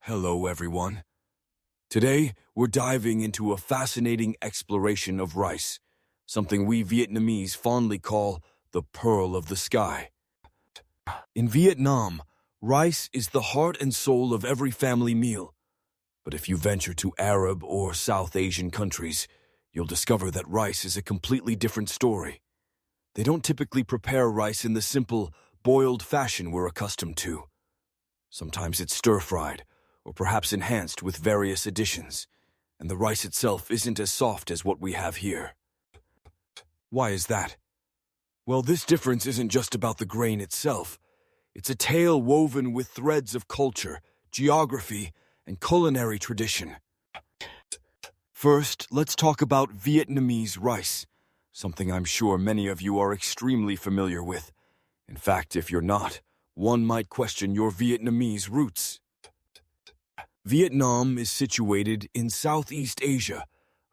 Hello, everyone. Today, we're diving into a fascinating exploration of rice, something we Vietnamese fondly call the pearl of the sky. In Vietnam, rice is the heart and soul of every family meal. But if you venture to Arab or South Asian countries, you'll discover that rice is a completely different story. They don't typically prepare rice in the simple, boiled fashion we're accustomed to. Sometimes it's stir-fried, or perhaps enhanced with various additions, and the rice itself isn't as soft as what we have here. Why is that? Well, this difference isn't just about the grain itself. It's a tale woven with threads of culture, geography, and culinary tradition. First, let's talk about Vietnamese rice, something I'm sure many of you are extremely familiar with. In fact, if you're not, one might question your Vietnamese roots. Vietnam is situated in Southeast Asia,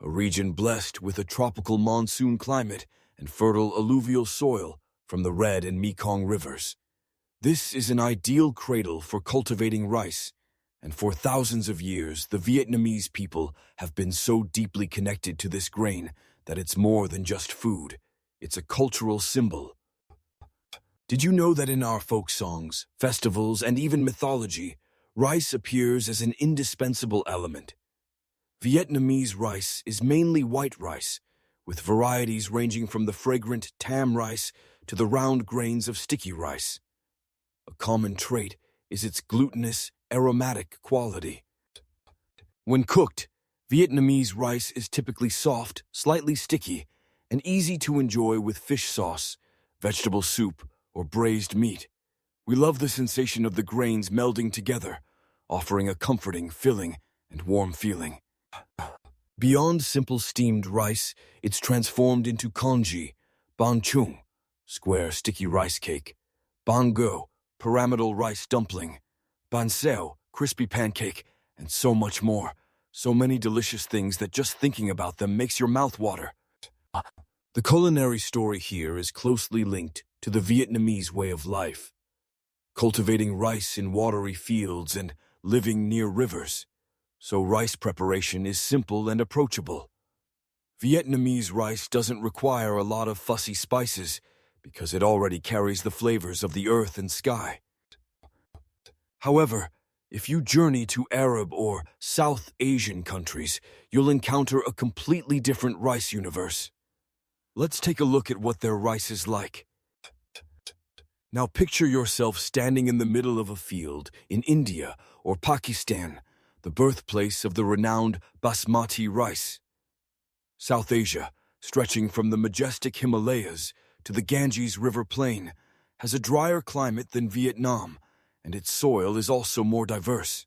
a region blessed with a tropical monsoon climate and fertile alluvial soil from the Red and Mekong rivers. This is an ideal cradle for cultivating rice, and for thousands of years, the Vietnamese people have been so deeply connected to this grain that it's more than just food. It's a cultural symbol. Did you know that in our folk songs, festivals, and even mythology, rice appears as an indispensable element? Vietnamese rice is mainly white rice, with varieties ranging from the fragrant tam rice to the round grains of sticky rice. A common trait is its glutinous, aromatic quality. When cooked, Vietnamese rice is typically soft, slightly sticky, and easy to enjoy with fish sauce, vegetable soup, or braised meat. We love the sensation of the grains melding together, offering a comforting, filling, and warm feeling. Beyond simple steamed rice, it's transformed into congee, banh chung, square sticky rice cake, banh go, pyramidal rice dumpling, banh xeo, crispy pancake, and so much more. So many delicious things that just thinking about them makes your mouth water. The culinary story here is closely linked to the Vietnamese way of life, cultivating rice in watery fields and living near rivers. So rice preparation is simple and approachable. Vietnamese rice doesn't require a lot of fussy spices because it already carries the flavors of the earth and sky. However, if you journey to Arab or South Asian countries, you'll encounter a completely different rice universe. Let's take a look at what their rice is like. Now picture yourself standing in the middle of a field in India or Pakistan, the birthplace of the renowned basmati rice. South Asia, stretching from the majestic Himalayas to the Ganges River plain, has a drier climate than Vietnam, and its soil is also more diverse.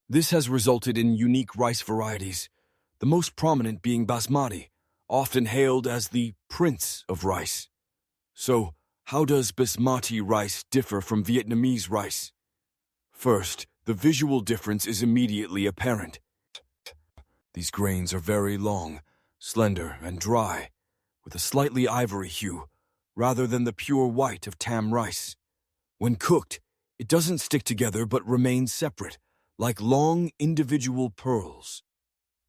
This has resulted in unique rice varieties, the most prominent being basmati, often hailed as the prince of rice. So, how does basmati rice differ from Vietnamese rice? First, the visual difference is immediately apparent. These grains are very long, slender, and dry, with a slightly ivory hue, rather than the pure white of tam rice. When cooked, it doesn't stick together but remains separate, like long individual pearls.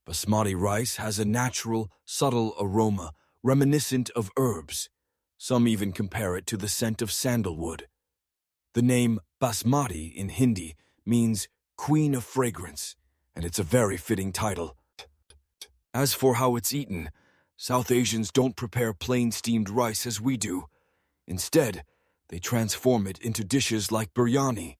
Basmati rice has a natural, subtle aroma reminiscent of herbs. Some even compare it to the scent of sandalwood. The name Basmati in Hindi means Queen of Fragrance, and it's a very fitting title. As for how it's eaten, South Asians don't prepare plain steamed rice as we do. Instead, they transform it into dishes like biryani,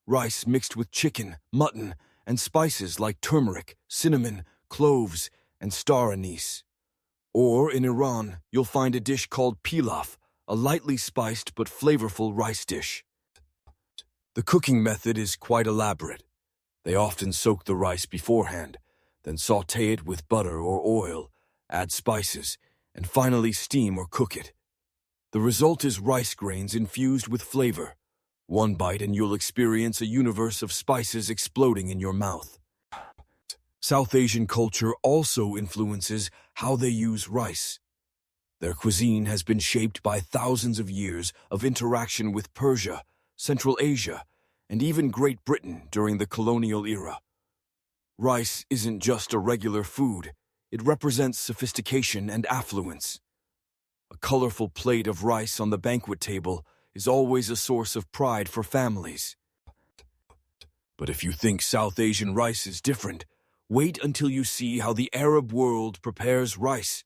rice mixed with chicken, mutton, and spices like turmeric, cinnamon, cloves, and star anise. Or in Iran, you'll find a dish called pilaf, a lightly spiced but flavorful rice dish. The cooking method is quite elaborate. They often soak the rice beforehand, then sauté it with butter or oil, add spices, and finally steam or cook it. The result is rice grains infused with flavor. One bite and you'll experience a universe of spices exploding in your mouth. South Asian culture also influences how they use rice. Their cuisine has been shaped by thousands of years of interaction with Persia, Central Asia, and even Great Britain during the colonial era. Rice isn't just a regular food, it represents sophistication and affluence. A colorful plate of rice on the banquet table is always a source of pride for families. But if you think South Asian rice is different, wait until you see how the Arab world prepares rice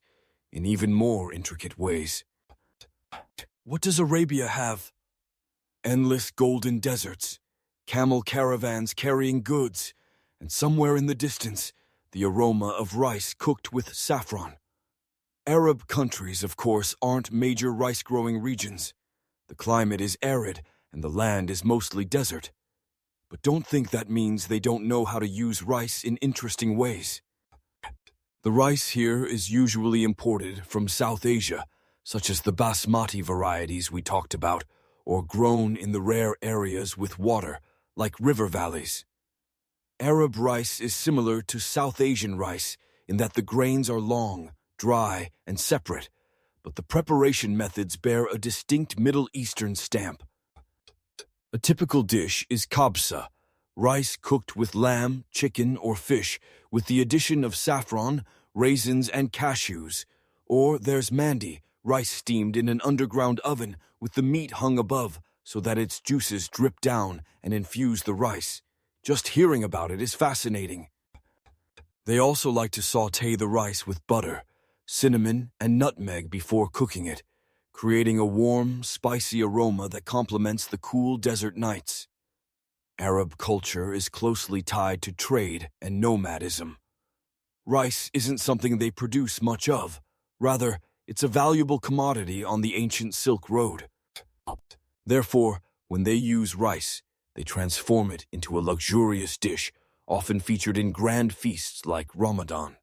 in even more intricate ways. What does Arabia have? Endless golden deserts, camel caravans carrying goods, and somewhere in the distance, the aroma of rice cooked with saffron. Arab countries, of course, aren't major rice-growing regions. The climate is arid, and the land is mostly desert. But don't think that means they don't know how to use rice in interesting ways. The rice here is usually imported from South Asia, such as the basmati varieties we talked about, or grown in the rare areas with water, like river valleys. Arab rice is similar to South Asian rice in that the grains are long, dry, and separate, but the preparation methods bear a distinct Middle Eastern stamp. A typical dish is kabsa, rice cooked with lamb, chicken, or fish, with the addition of saffron, raisins, and cashews. Or there's mandi, rice steamed in an underground oven with the meat hung above so that its juices drip down and infuse the rice. Just hearing about it is fascinating. They also like to sauté the rice with butter, cinnamon, and nutmeg before cooking it, creating a warm, spicy aroma that complements the cool desert nights. Arab culture is closely tied to trade and nomadism. Rice isn't something they produce much of. Rather, it's a valuable commodity on the ancient Silk Road. Therefore, when they use rice, they transform it into a luxurious dish, often featured in grand feasts like Ramadan.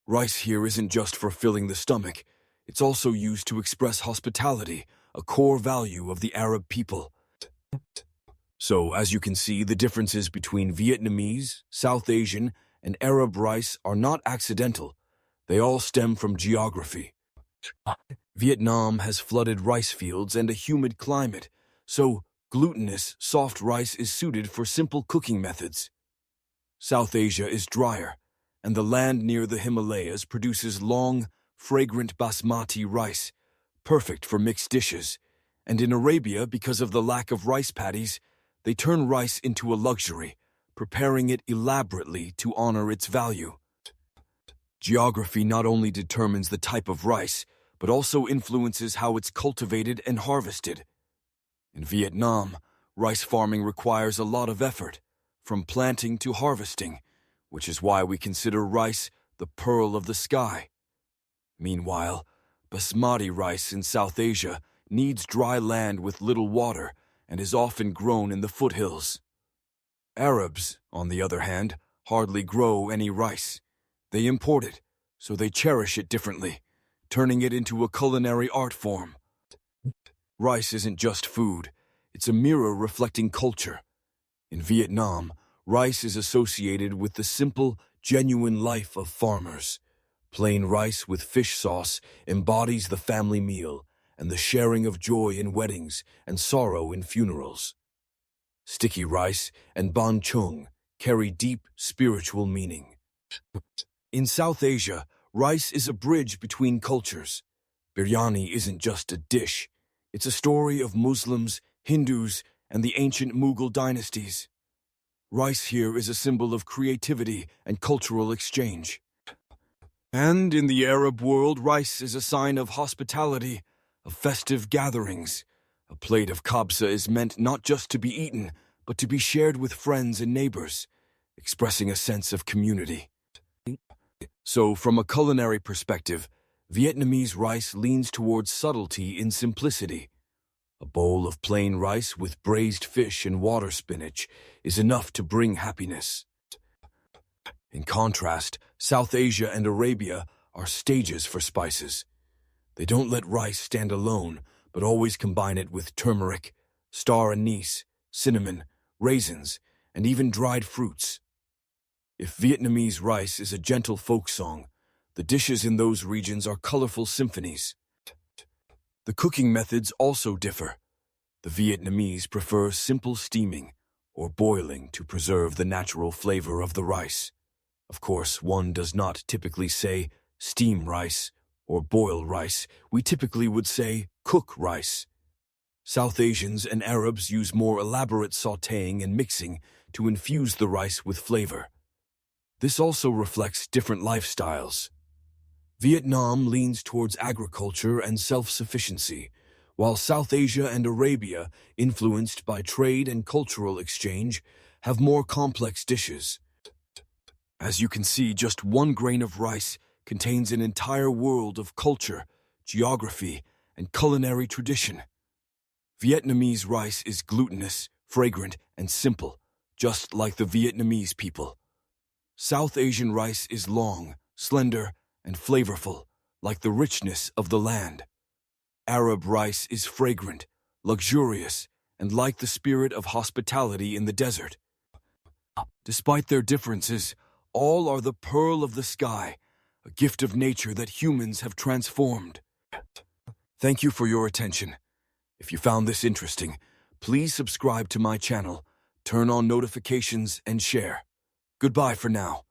Rice here isn't just for filling the stomach. It's also used to express hospitality, a core value of the Arab people. So, as you can see, the differences between Vietnamese, South Asian, and Arab rice are not accidental. They all stem from geography. Vietnam has flooded rice fields and a humid climate, so glutinous, soft rice is suited for simple cooking methods. South Asia is drier, and the land near the Himalayas produces long, fragrant basmati rice, perfect for mixed dishes. And in Arabia, because of the lack of rice paddies, they turn rice into a luxury, preparing it elaborately to honor its value. Geography not only determines the type of rice, but also influences how it's cultivated and harvested. In Vietnam, rice farming requires a lot of effort, from planting to harvesting, which is why we consider rice the pearl of the sky. Meanwhile, basmati rice in South Asia needs dry land with little water and is often grown in the foothills. Arabs, on the other hand, hardly grow any rice. They import it, so they cherish it differently, turning it into a culinary art form. Rice isn't just food, it's a mirror reflecting culture. In Vietnam, rice is associated with the simple, genuine life of farmers. Plain rice with fish sauce embodies the family meal and the sharing of joy in weddings and sorrow in funerals. Sticky rice and banh chung carry deep spiritual meaning. In South Asia, rice is a bridge between cultures. Biryani isn't just a dish. It's a story of Muslims, Hindus, and the ancient Mughal dynasties. Rice here is a symbol of creativity and cultural exchange. And in the Arab world, rice is a sign of hospitality, of festive gatherings. A plate of kabsa is meant not just to be eaten, but to be shared with friends and neighbors, expressing a sense of community. So, from a culinary perspective, Vietnamese rice leans towards subtlety in simplicity. A bowl of plain rice with braised fish and water spinach is enough to bring happiness. In contrast, South Asia and Arabia are stages for spices. They don't let rice stand alone, but always combine it with turmeric, star anise, cinnamon, raisins, and even dried fruits. If Vietnamese rice is a gentle folk song, the dishes in those regions are colorful symphonies. The cooking methods also differ. The Vietnamese prefer simple steaming or boiling to preserve the natural flavor of the rice. Of course, one does not typically say steam rice or boil rice. We typically would say cook rice. South Asians and Arabs use more elaborate sautéing and mixing to infuse the rice with flavor. This also reflects different lifestyles. Vietnam leans towards agriculture and self-sufficiency, while South Asia and Arabia, influenced by trade and cultural exchange, have more complex dishes. As you can see, just one grain of rice contains an entire world of culture, geography, and culinary tradition. Vietnamese rice is glutinous, fragrant, and simple, just like the Vietnamese people. South Asian rice is long, slender, and flavorful, like the richness of the land. Arab rice is fragrant, luxurious, and like the spirit of hospitality in the desert. Despite their differences, all are the pearl of the sky, a gift of nature that humans have transformed. Thank you for your attention. If you found this interesting, please subscribe to my channel, turn on notifications, and share. Goodbye for now.